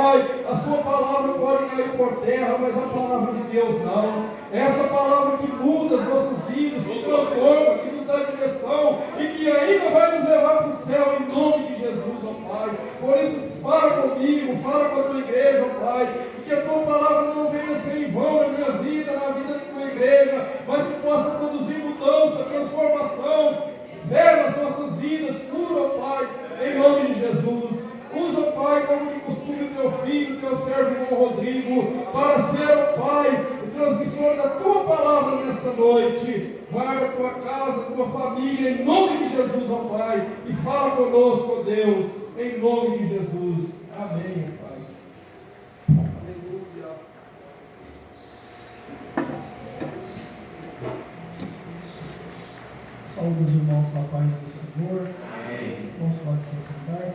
Pai. A sua palavra pode cair por terra, mas a palavra de Deus não. Essa palavra que muda as nossas vidas, que transforma, que nos dá direção e que ainda vai nos levar para o céu, em nome de Jesus, ó Pai. Por isso, fala comigo, fala com a tua igreja, ó Pai, e que a tua palavra não venha ser em vão na minha vida, na vida da tua igreja, mas que possa produzir mudança, transformação, fé nas nossas vidas, cura, ó Pai, em nome de Jesus. Usa, ó Pai, como de costume o teu filho, teu servo irmão Rodrigo, para ser, ó Pai, o transmissor da tua palavra nesta noite. Guarda a tua casa, a tua família, em nome de Jesus, ó Pai, e fala conosco, ó Deus, em nome de Jesus. Amém, ó Pai. Aleluia. Saúde os irmãos com a paz do Senhor. Amém. Irmãos, pode se sentar.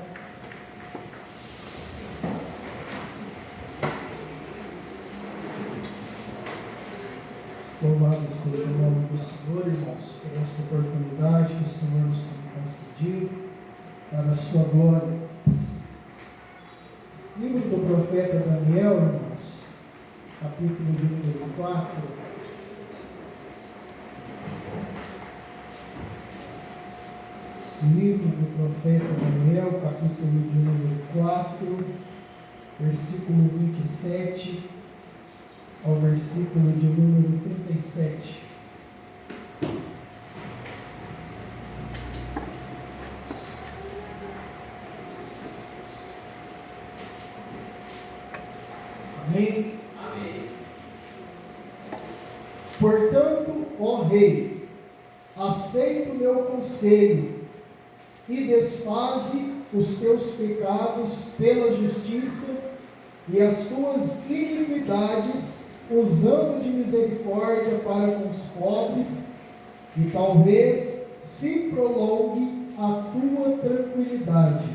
Louvado seja o nome do Senhor, irmãos, por esta oportunidade que o Senhor nos tem concedido para a sua glória. Livro do profeta Daniel, irmãos, capítulo de número 4. Livro do profeta Daniel, capítulo de número 4, versículo 27 ao versículo de número 37. Amém? Amém. Portanto, ó Rei, aceita o meu conselho e desfaze os teus pecados pela justiça e as tuas iniquidades, usando de misericórdia para com os pobres, e talvez se prolongue a tua tranquilidade.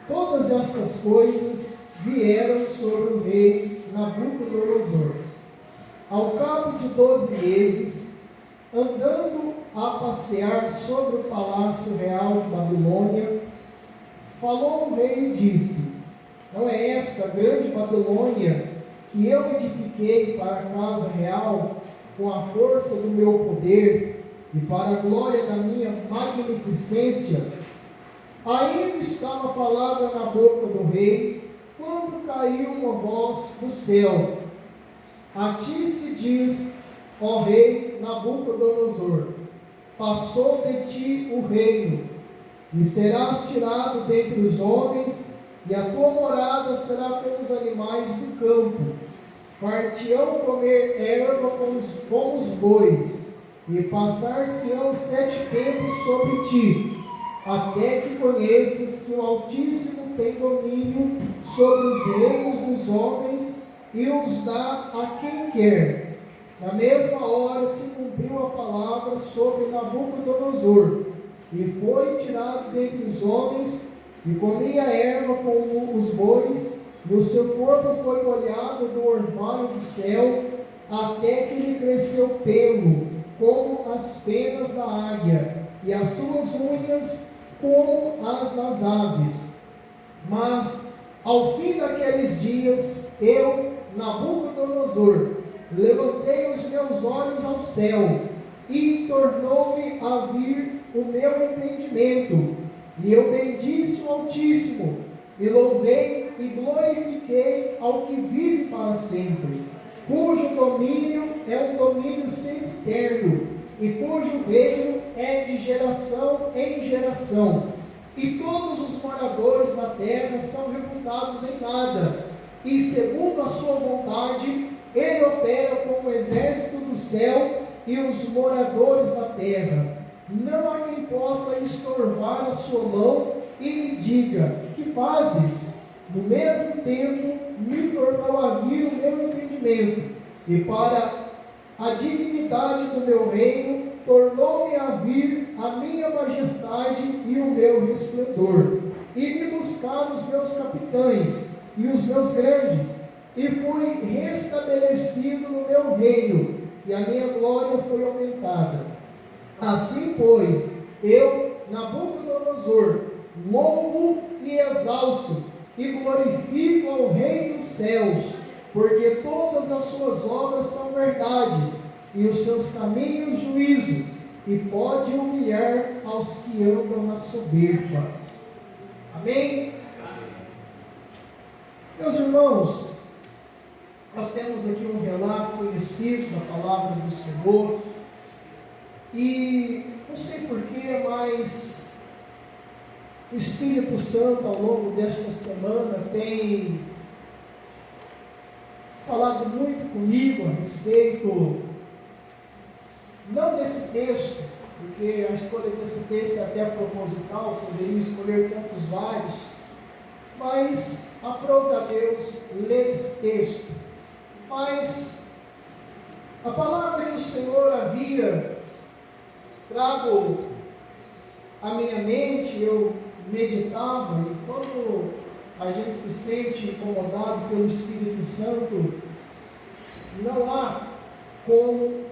Todas estas coisas vieram sobre o rei Nabucodonosor. Ao cabo de 12 meses, andando a passear sobre o palácio real de Babilônia, falou o rei e disse: não é esta grande Babilônia que eu edifiquei para a casa real com a força do meu poder e para a glória da minha magnificência? Ainda estava a palavra na boca do rei, quando caiu uma voz do céu: a ti se diz, ó rei Nabucodonosor, passou de ti o reino, e serás tirado dentre os homens, e a tua morada será com os animais do campo. Far-te-ão comer erva com os bois, e passar-se-ão 7 tempos sobre ti, até que conheças que o Altíssimo tem domínio sobre os reinos dos homens e os dá a quem quer. Na mesma hora se cumpriu a palavra sobre Nabucodonosor, e foi tirado dentre os homens, e comia erva com os bois, e o seu corpo foi molhado do orvalho do céu, até que lhe cresceu pelo, como as penas da águia, e as suas unhas como as das aves. Mas, ao fim daqueles dias, eu, Nabucodonosor, levantei os meus olhos ao céu, e tornou-me a vir o meu entendimento, e eu bendisse o Altíssimo, e louvei e glorifiquei ao que vive para sempre, cujo domínio é um domínio sempiterno, e cujo reino é de geração em geração. E todos os moradores da terra são reputados em nada, e segundo a sua vontade, ele opera como o exército do céu e os moradores da terra. Não há quem possa estorvar a sua mão e lhe diga: que fazes? No mesmo tempo, me tornou a vir o meu entendimento, e para a dignidade do meu reino, tornou-me a vir a minha majestade e o meu resplendor. E me buscaram os meus capitães e os meus grandes, e fui restabelecido no meu reino, e a minha glória foi aumentada. Assim, pois, eu, Nabucodonosor, louvo e exalço, e glorifico ao Rei céus, porque todas as suas obras são verdades, e os seus caminhos juízo, e pode humilhar aos que andam na soberba. Amém? Meus irmãos, nós temos aqui um relato conhecido da palavra do Senhor, e não sei porquê, mas o Espírito Santo ao longo desta semana tem falado muito comigo a respeito, não desse texto, porque a escolha desse texto é até proposital, poderia escolher tantos vários, mas aprove a Deus ler esse texto. Mas a palavra que o Senhor havia trago à minha mente, eu meditava, e quando a gente se sente incomodado pelo Espírito Santo, não há como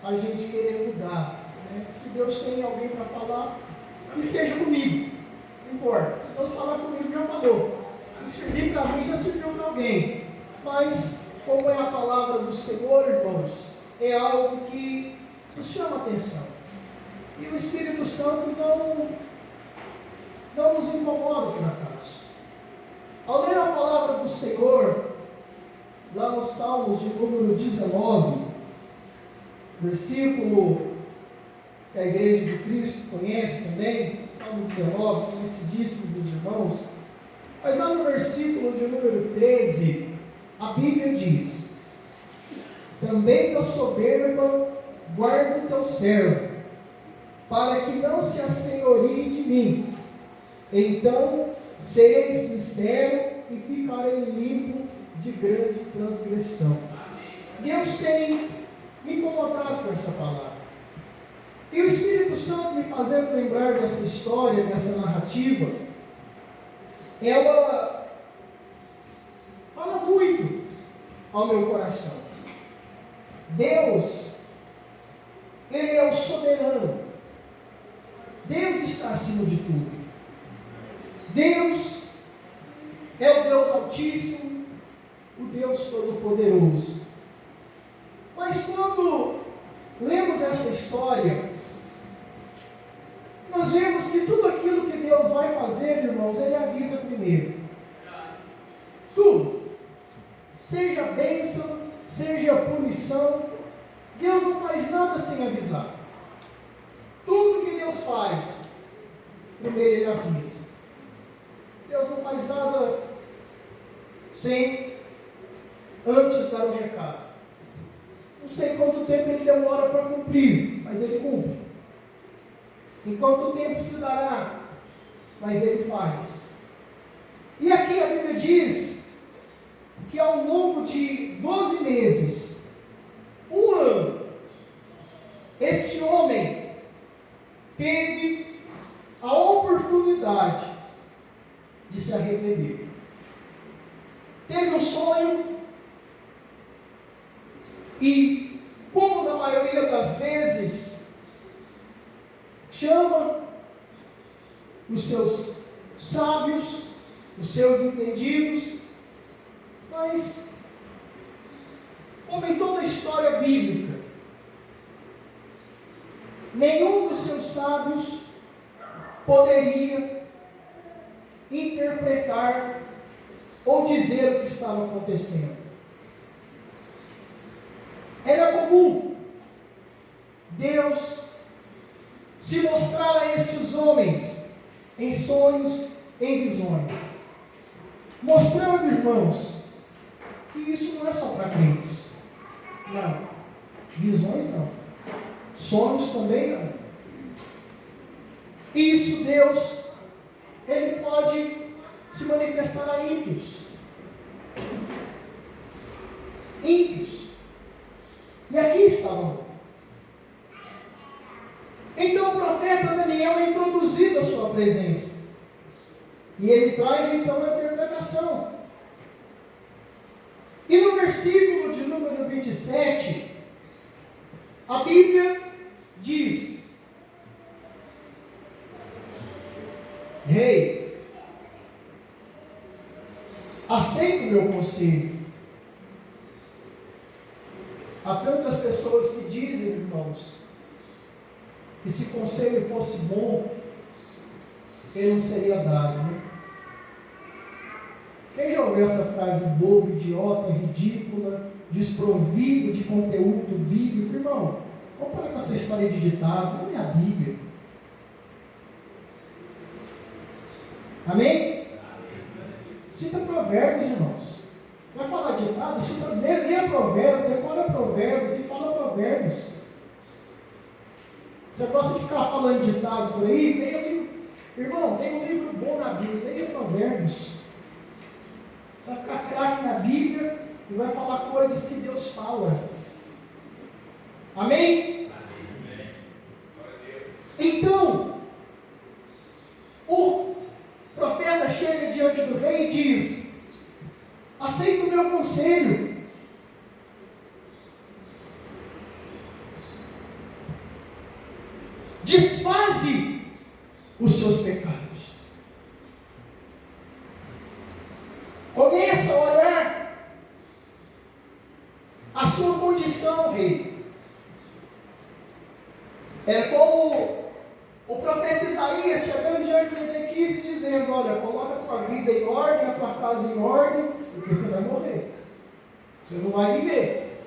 a gente querer mudar, né? Se Deus tem alguém para falar, que seja comigo, não importa. Se Deus falar comigo, já falou. Se servir para mim, já serviu para alguém. Mas, como é a palavra do Senhor, irmãos, é algo que nos chama a atenção. E o Espírito Santo não nos incomoda por acaso. Ao ler a palavra do Senhor, lá nos Salmos de número 19, versículo que a Igreja de Cristo conhece também, Salmo 19, conhecidíssimo dos irmãos, mas lá no versículo de número 13, a Bíblia diz: também da soberba guarda o teu servo, para que não se assenhorie de mim. Então serei sincero e ficarei limpo de grande transgressão. Deus tem me incomodado com essa palavra. E o Espírito Santo me fazendo lembrar dessa história, dessa narrativa, ela fala muito ao meu coração. Deus, Ele é o soberano. Deus está acima de tudo. Deus é o Deus Altíssimo, o Deus Todo-Poderoso. Mas quando lemos essa história, nós vemos que tudo aquilo que Deus vai fazer, irmãos, Ele avisa primeiro. Tudo. Seja bênção, seja punição, Deus não faz nada sem avisar. Tudo que Deus faz, primeiro Ele avisa. Deus não faz nada sem antes dar o recado. Não sei quanto tempo Ele demora para cumprir, mas Ele cumpre. Em quanto tempo se dará, mas Ele faz. E aqui a Bíblia diz que ao longo de 12 meses, um ano, este homem teve a oportunidade de se arrepender. Teve um sonho e, como na maioria das vezes, chama os seus sábios, os seus entendidos, mas, como em toda a história bíblica, nenhum dos seus sábios poderia interpretar ou dizer o que estava acontecendo. Era comum Deus se mostrar a estes homens em sonhos, em visões, mostrando, irmãos, que isso não é só para crentes. Não. Visões não. Sonhos também não. Isso Deus, Ele pode se manifestar a ímpios. Ímpios. E aqui estavam. Então o profeta Daniel é introduzido à sua presença. E ele traz então a interpretação. E no versículo de número 27, a Bíblia diz: Rei, aceita o meu conselho Há tantas pessoas que dizem, irmãos, que se conselho fosse bom, ele não seria dado, né? Quem já ouviu essa frase boba, idiota, ridícula, desprovida de conteúdo bíblico? Irmão, vamos parar com essa história de ditado, não é a Bíblia. Amém? Cita provérbios, irmãos. Vai falar ditado, cita, lê provérbios, decora provérbios e fala provérbios. Você gosta de ficar falando ditado por aí? Leia livro. Irmão, tem um livro bom na Bíblia, leia provérbios. Você vai ficar craque na Bíblia e vai falar coisas que Deus fala. Amém? Então, o profeta chega diante do rei e diz: aceita o meu conselho. Desfaze os seus pecados. Começa a olhar a sua condição, rei. É como o profeta Isaías chegando diante de Ezequias e dizendo: olha, coloca a tua vida em ordem, a tua casa em ordem, porque você vai morrer. Você não vai viver.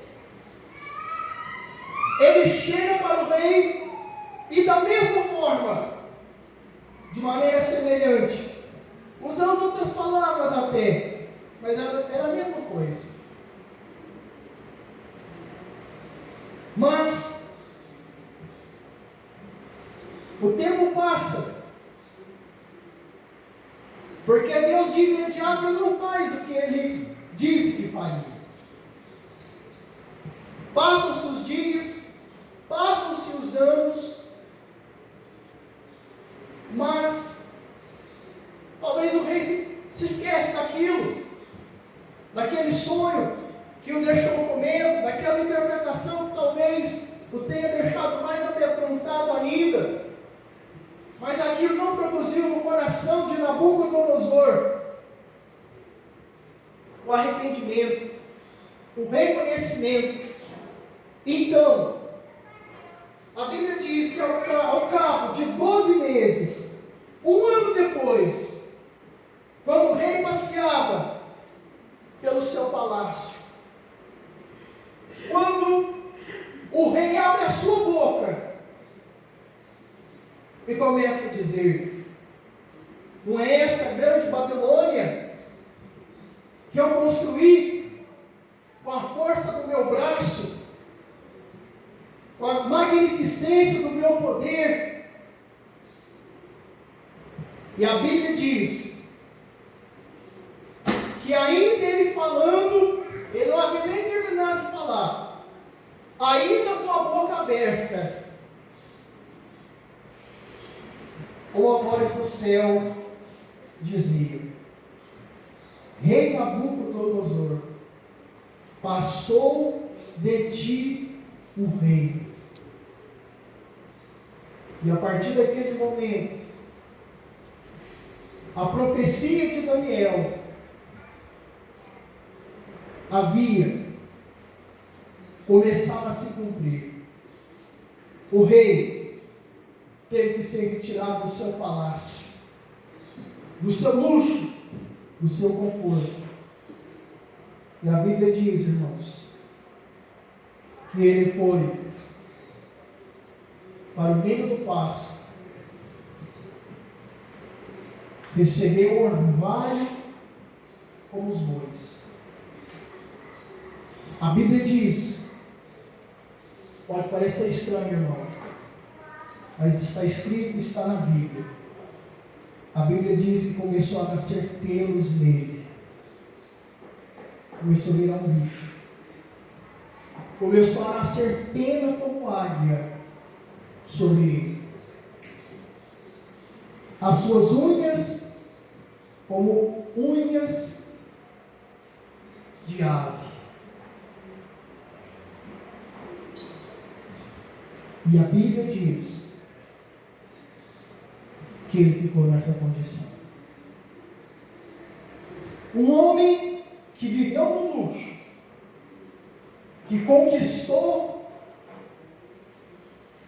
Ele chega para o rei e da mesma forma, de maneira semelhante, usando outras palavras até, mas era a mesma coisa. Mas o tempo passa, porque Deus de imediato ele não faz o que ele disse que faria. Passam-se os dias, passam-se os anos, mas talvez o rei se esquece daquele sonho que o deixou com medo, daquela interpretação que talvez o tenha deixado mais amedrontado ainda. Mas aquilo não produziu no coração de Nabucodonosor o arrependimento, o reconhecimento. Então, a Bíblia diz que ao cabo de 12 meses, um ano depois, quando o rei passeava pelo seu palácio, quando o rei abre a sua boca e começa a dizer: não é esta grande Babilônia que eu construí com a força do meu braço, com a magnificência do meu poder? E a Bíblia diz que ainda ele falando, ele não havia nem terminado de falar, ainda com a boca aberta, uma voz do céu dizia: Rei Nabucodonosor, passou de ti o reino. E a partir daquele momento, a profecia de Daniel começava a se cumprir. O rei teve que ser retirado do seu palácio, do seu luxo, do seu conforto. E a Bíblia diz, irmãos, que ele foi para o meio do pasto, recebeu o orvalho como os bois. A Bíblia diz, pode parecer estranho, irmão, mas está escrito, está na Bíblia. A Bíblia diz que começou a nascer pelos nele. Começou a virar um bicho. Começou a nascer pena como águia sobre ele. As suas unhas como unhas de ave. E a Bíblia diz que ele ficou nessa condição. Um homem que viveu no luxo, que conquistou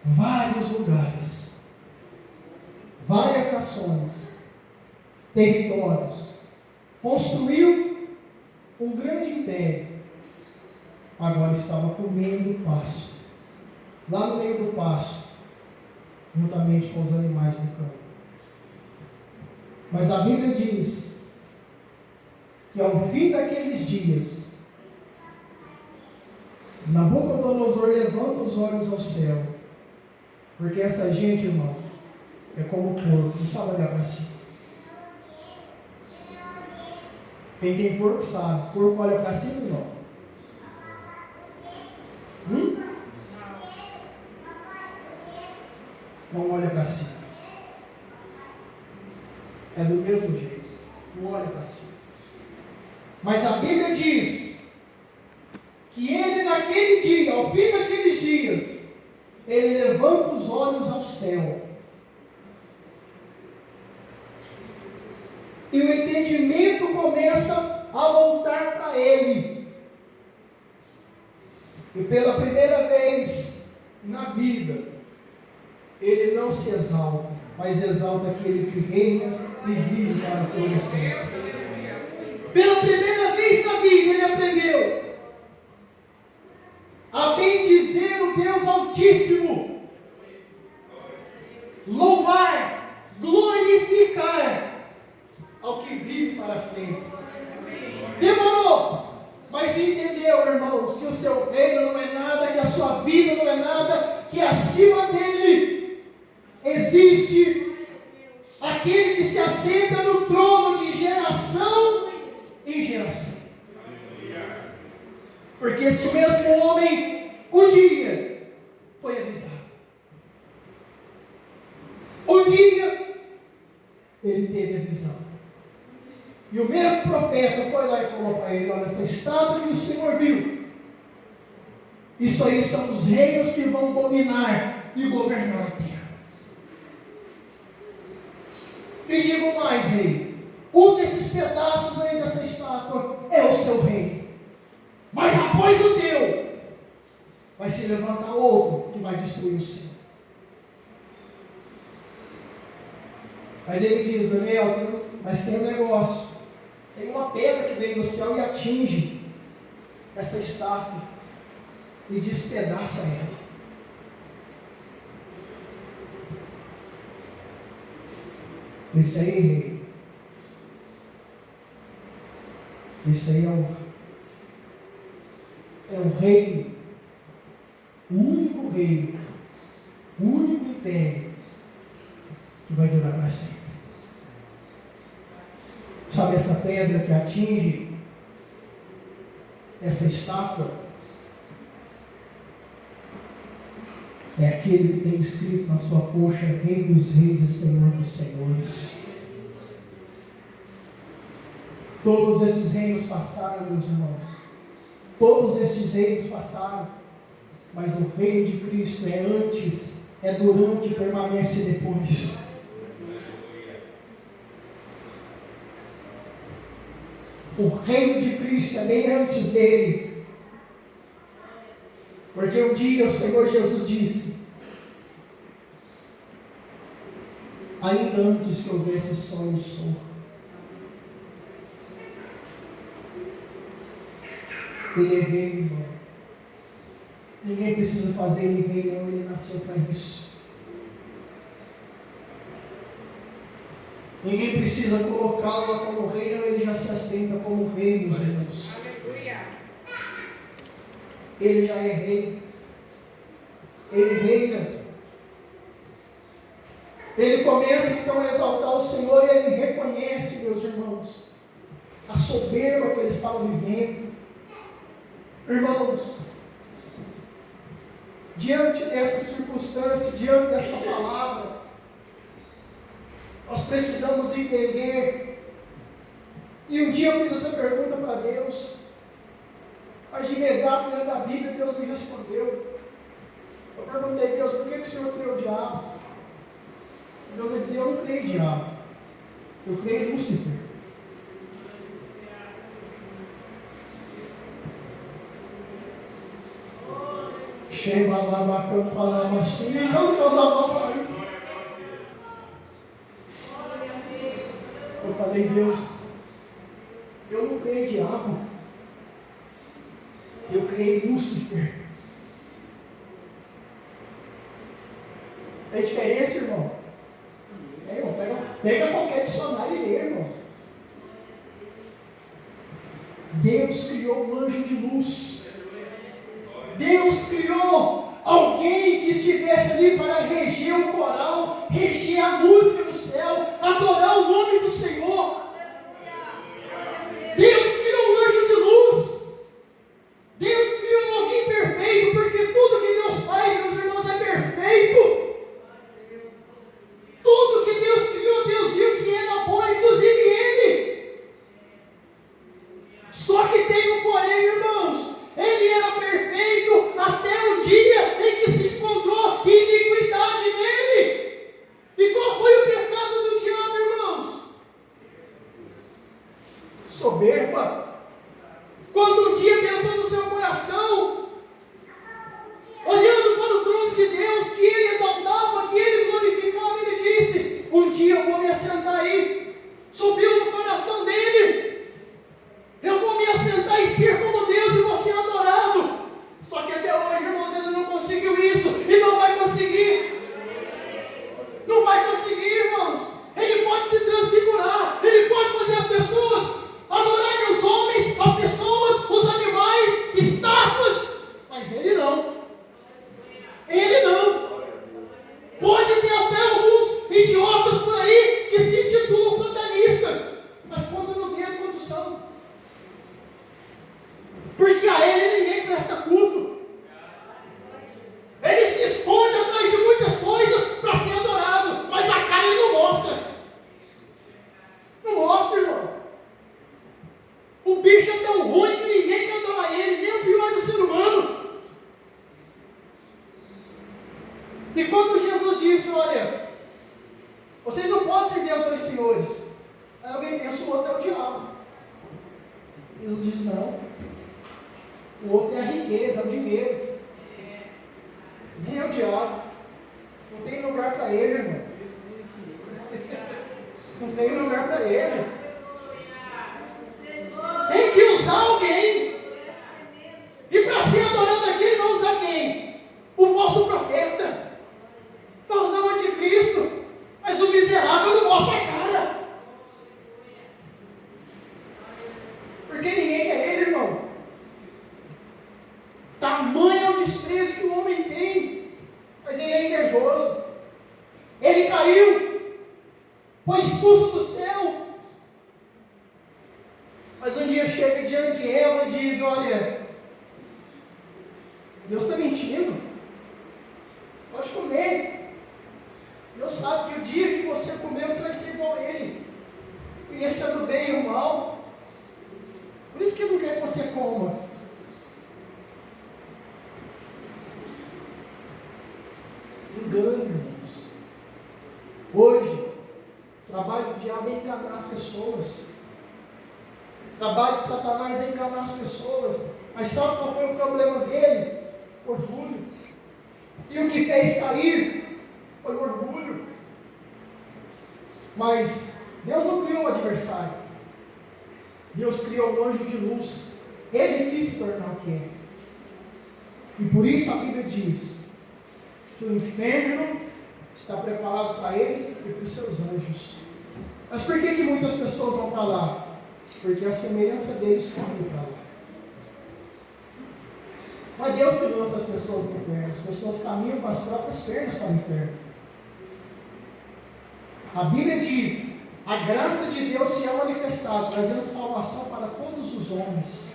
vários lugares, várias nações, territórios, construiu um grande império, agora estava comendo pasto, lá no meio do pasto, juntamente com os animais do campo. Mas a Bíblia diz que ao fim daqueles dias, Nabucodonosor levanta os olhos ao céu, porque essa gente, irmão, é como porco, não sabe olhar para cima. Quem tem porco sabe, porco olha para cima ou não? Não olha para cima. É do mesmo jeito, não olha para cima. Mas a Bíblia diz que ele naquele dia, ao fim daqueles dias, ele levanta os olhos ao céu. E o entendimento começa a voltar para ele. E pela primeira vez na vida, ele não se exalta, mas exalta aquele que reina e vive para todo sempre. Pela primeira vez na vida, ele aprendeu a bendizer o Deus Altíssimo, louvar, glorificar ao que vive para sempre. Demorou, mas entendeu, irmãos, que o seu reino não é nada, que a sua vida não é nada, que acima dele existe aquele que se assenta no trono de geração em geração. Porque esse mesmo homem, um dia, foi avisado. Um dia, ele teve a visão. E o mesmo profeta foi lá e falou para ele: olha, essa estátua que o Senhor viu, isso aí são os reinos que vão dominar e governar a terra. E digo mais, rei, um desses pedaços aí dessa estátua é o seu rei. Mas após o teu, vai se levantar outro que vai destruir o seu. Mas ele diz: Daniel, mas tem um negócio. Tem uma pedra que vem do céu e atinge essa estátua e despedaça ela. Esse aí, rei, esse aí é o reino, o único reino, o único império que vai durar para sempre. Sabe essa pedra que atinge essa estátua? É aquele que tem escrito na sua coxa: Rei dos Reis e Senhor dos Senhores. Todos esses reinos passaram, meus irmãos. Todos esses reinos passaram. Mas o reino de Cristo é antes, é durante e permanece depois. O reino de Cristo é bem antes dele. Porque um dia o Senhor Jesus disse: ainda antes que houvesse sol e sol, ele é rei, irmão. Ninguém precisa fazer ele rei, não. Ele nasceu para isso. Ninguém precisa colocá-lo lá como rei, não. Ele já se assenta como rei, meus irmãos. Ele já é rei. Ele reina. Ele começa então a exaltar o Senhor e ele reconhece, meus irmãos, a soberba que ele estava vivendo. Irmãos, diante dessa circunstância, diante dessa palavra, nós precisamos entender. E um dia eu fiz essa pergunta para Deus, mas de imediato, lendo a Bíblia, Deus me respondeu. Eu perguntei: Deus, por que o Senhor criou o diabo? Deus vai dizer: eu não criei diabo, eu criei Lúcifer. Eu falei, Deus, eu não criei diabo, eu criei Lúcifer. É diferença, irmão? Pega qualquer dicionário e lê, irmão. Deus criou um anjo de luz. Deus criou alguém que estivesse ali para reger o coral, reger a música do céu, adorar o nome do Senhor. Deus criou um anjo de luz. Deus criou alguém perfeito, porque tudo que Deus faz, meus irmãos, é perfeito. Tudo que Deus criou, Deus viu que era bom, inclusive Ele. Só que tem um porém, irmãos. Ele era perfeito até o dia em que se encontrou iniquidade nele. E qual foi o pecado do diabo, irmãos? Soberba. Quando um dia pensou no seu coração, olhando para o trono de Deus, que ele exaltava, que ele glorificava, ele disse: um dia eu vou me assentar aí. Subiu no coração dele: eu vou me assentar e ser como Deus e vou ser adorado. Só que até hoje, irmãos, ele não conseguiu isso e não vai conseguir. Não vai conseguir, irmãos. Ele pode se transfigurar, ele pode fazer as pessoas adorarem os homens, as pessoas, os animais, estátuas, mas ele não. Ele não. Pode ter até alguns idiotas por aí que se intitulam satanistas, mas conta no dedo quantos são. Porque a ele ninguém presta culto. Ele se esconde atrás de muitas coisas para ser adorado, mas a cara ele não mostra. Não mostra, irmão. O bicho é tão ruim que ninguém quer adorar ele, nem o pior do ser humano. E quando Jesus disse: olha, vocês não podem servir aos dois senhores, aí alguém pensa: o outro é o diabo. Jesus diz: não. O outro é a riqueza, é o dinheiro. Nem é o diabo. Não tem lugar para ele, irmão. Não tem lugar para ele. Tem que usar alguém. E para ser adorado aqui, ele vai usar quem? O falso profeta. Vai usar o anticristo. Mas o miserável não mostra a cara. Porque ninguém quer ele, irmão. Tamanho é o desprezo que o homem tem. Mas ele é invejoso. Ele caiu. Foi expulso do céu. Mas um dia chega diante de Eva e diz: olha, Deus está mentindo. Pode comer. Deus sabe que o dia que você comer, você vai ser igual a Ele, conhecendo o bem e o mal. Por isso que Ele não quer que você coma. Engano, irmãos. Hoje, o trabalho do diabo é enganar as pessoas. O trabalho de Satanás é enganar as pessoas. Mas sabe qual foi o problema dele? Orgulho. E o que fez cair foi o orgulho. Mas Deus não criou um adversário. Deus criou um anjo de luz. Ele quis se tornar o que é. E por isso a Bíblia diz que o inferno está preparado para ele e para os seus anjos. Mas por que muitas pessoas vão para lá? Porque a semelhança deles corre para lá. Não é Deus que lança as pessoas no inferno. As pessoas caminham com as próprias pernas para o inferno. A Bíblia diz: a graça de Deus se é manifestada, trazendo salvação para todos os homens.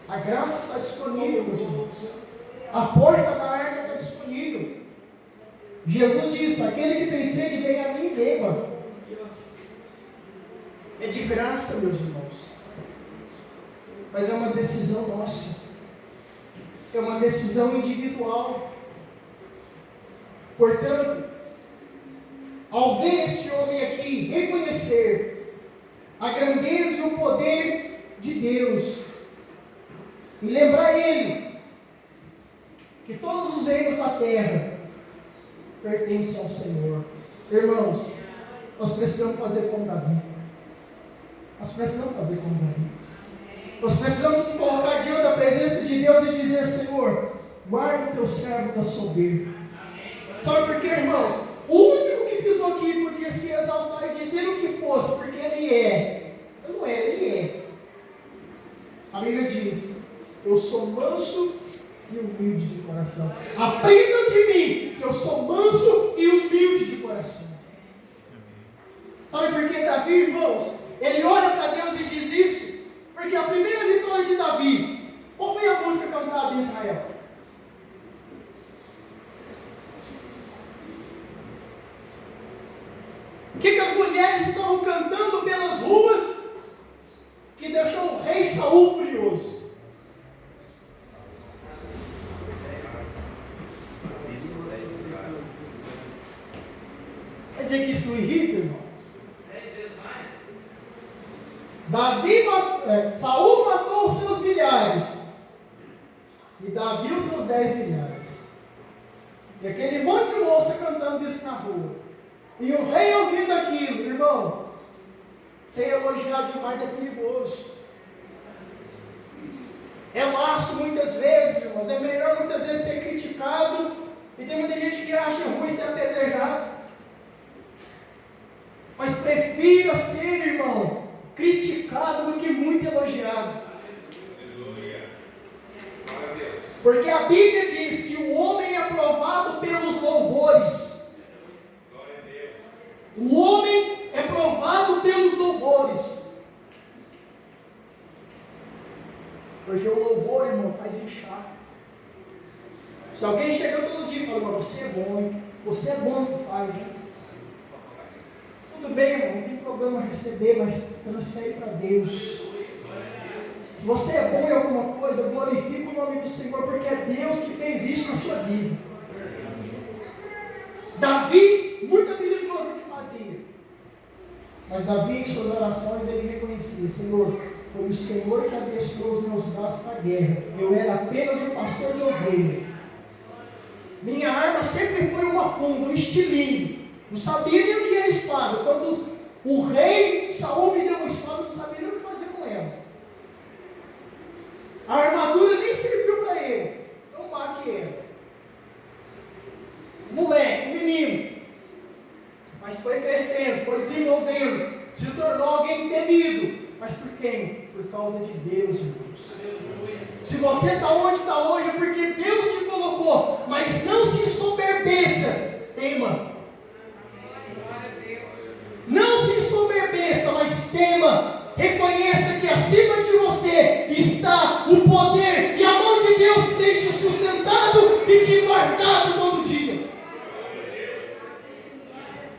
A graça está disponível, meus irmãos. A porta da arca está disponível. Jesus disse: aquele que tem sede, venha a mim e beba. É de graça, meus irmãos. Mas é uma decisão nossa. É uma decisão individual. Portanto, ao ver esse homem aqui reconhecer a grandeza e o poder de Deus, e lembrar ele que todos os reinos da terra pertencem ao Senhor. Irmãos, nós precisamos fazer como Davi. Nós precisamos fazer como Davi. Nós precisamos nos colocar diante da presença de Deus e dizer: Senhor, guarda o teu servo da soberba. Sabe por quê, irmãos? O único que pisou aqui podia se exaltar e dizer o que fosse, porque ele é. Eu não era, ele é. A Bíblia diz: eu sou manso e humilde de coração. Aprendam de mim, que eu sou manso e humilde de coração. Sabe por que Davi, irmãos, ele olha para Deus e diz isso? Porque a primeira vitória de Davi, qual foi a música cantada em Israel? O que as mulheres estavam cantando pelas ruas que deixou o rei Saul furioso? Quer dizer que isso não irrita, irmão? Saul matou os seus milhares e Davi os seus 10 milhares. E aquele monte de moça cantando isso na rua. E o rei ouvindo aquilo, irmão, ser elogiado demais é perigoso. É laço muitas vezes, irmãos. É melhor muitas vezes ser criticado. E tem muita gente que acha ruim ser apedrejado. Mas prefira ser, irmão, criticado do que muito elogiado. Porque a Bíblia diz que o homem é provado pelos louvores. O homem é provado pelos louvores. Porque o louvor, irmão, faz inchar. Se alguém chega todo dia e fala: mas você é bom, hein? Você é bom no que faz, hein? Tudo bem, irmão, não tem problema receber, mas transfere para Deus. Se você é bom em alguma coisa, glorifica o nome do Senhor, porque é Deus que fez isso na sua vida. Davi, muito habilidoso no que fazia, mas Davi, em suas orações, ele reconhecia: Senhor, foi o Senhor que adestrou os meus braços para a guerra. Eu era apenas um pastor de ovelha. Minha arma sempre foi uma funda, um estilingue. Não sabia nem o que era espada. Quando o rei Saul me deu uma espada, eu não sabia nem o que fazer com ela. A armadura nem serviu para ele. Então marque ela. Moleque, menino. Mas foi crescendo, foi desenvolvendo, se tornou alguém temido. Mas por quem? Por causa de Deus, irmãos. Se você está onde está hoje, é porque Deus te colocou. Mas não se ensoberbeça. Tema. Não se ensoberbeça, mas tema. Reconheça que acima de você está o poder e a mão de Deus que tem te sustentado e te guardado todo dia.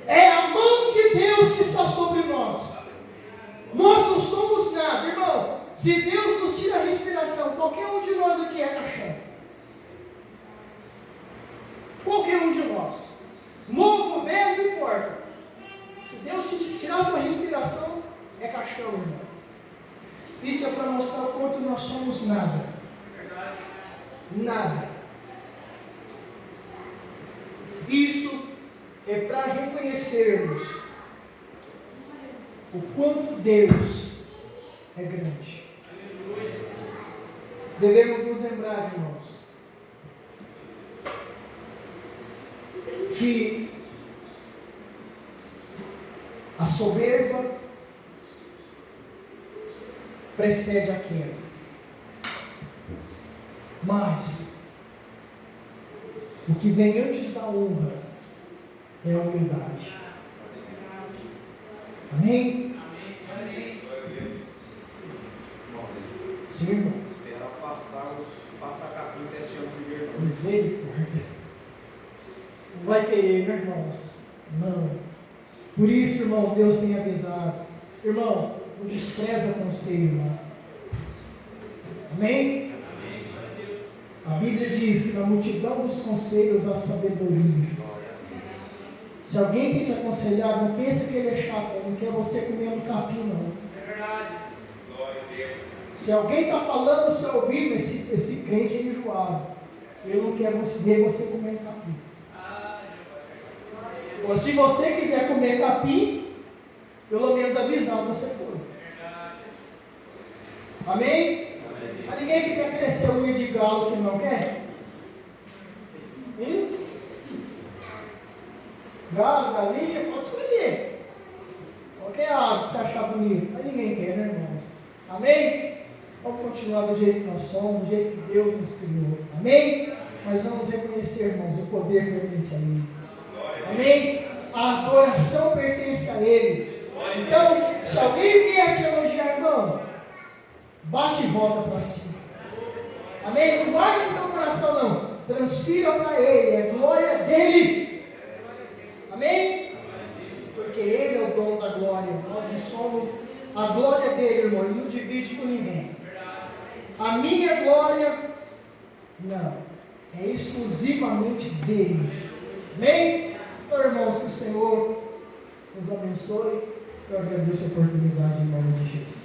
É a mão de Deus que está sobre nós. Nós não somos nada, irmão. Se Deus nos tira a respiração, qualquer um de nós aqui é caixão. Qualquer um de nós. Novo, velho, não importa. Se Deus te tirar a sua respiração, é caixão, irmão. Isso é para mostrar o quanto nós somos nada. Nada. Isso é para reconhecermos o quanto Deus é grande. Devemos nos lembrar, irmãos, que a soberba precede a queda, mas o que vem antes da honra é a humildade. Amém? Sim, irmão. Espera passar capim 7 anos primeiro. Misericórdia. Não vai querer, né, irmãos? Não. Por isso, irmãos, Deus tem avisado. Irmão, não despreza conselho, irmão. Amém? A Bíblia diz que na multidão dos conselhos há sabedoria. Se alguém tem te aconselhar, não pensa que ele é chato, não quer você comendo capim, não. É verdade. Glória a Deus. Se alguém está falando no seu ouvido, esse crente é enjoado. Eu não quero ver você comer capim. Ou se você quiser comer capim, pelo menos avisar onde você for. Amém? Há ninguém que quer crescer unha de galo que não quer? Galo, galinha, pode escolher. Qualquer ave que você achar bonito. Mas ninguém quer, né, irmãos? Amém? Vamos continuar do jeito que nós somos, do jeito que Deus nos criou. Amém? Mas vamos reconhecer, irmãos, o poder pertence a Ele. Amém? A adoração pertence a Ele. Então, se alguém vier te elogiar, irmão, bate e volta para cima. Amém? Não guarda no seu coração, não. Transfira para Ele, é glória dEle. Amém? Porque Ele é o dono da glória. Nós não somos a glória dEle, irmão. Ele não divide com ninguém. A minha glória, não. É exclusivamente dEle. Amém? Então, irmãos, que o Senhor nos abençoe. Eu agradeço a oportunidade em nome de Jesus.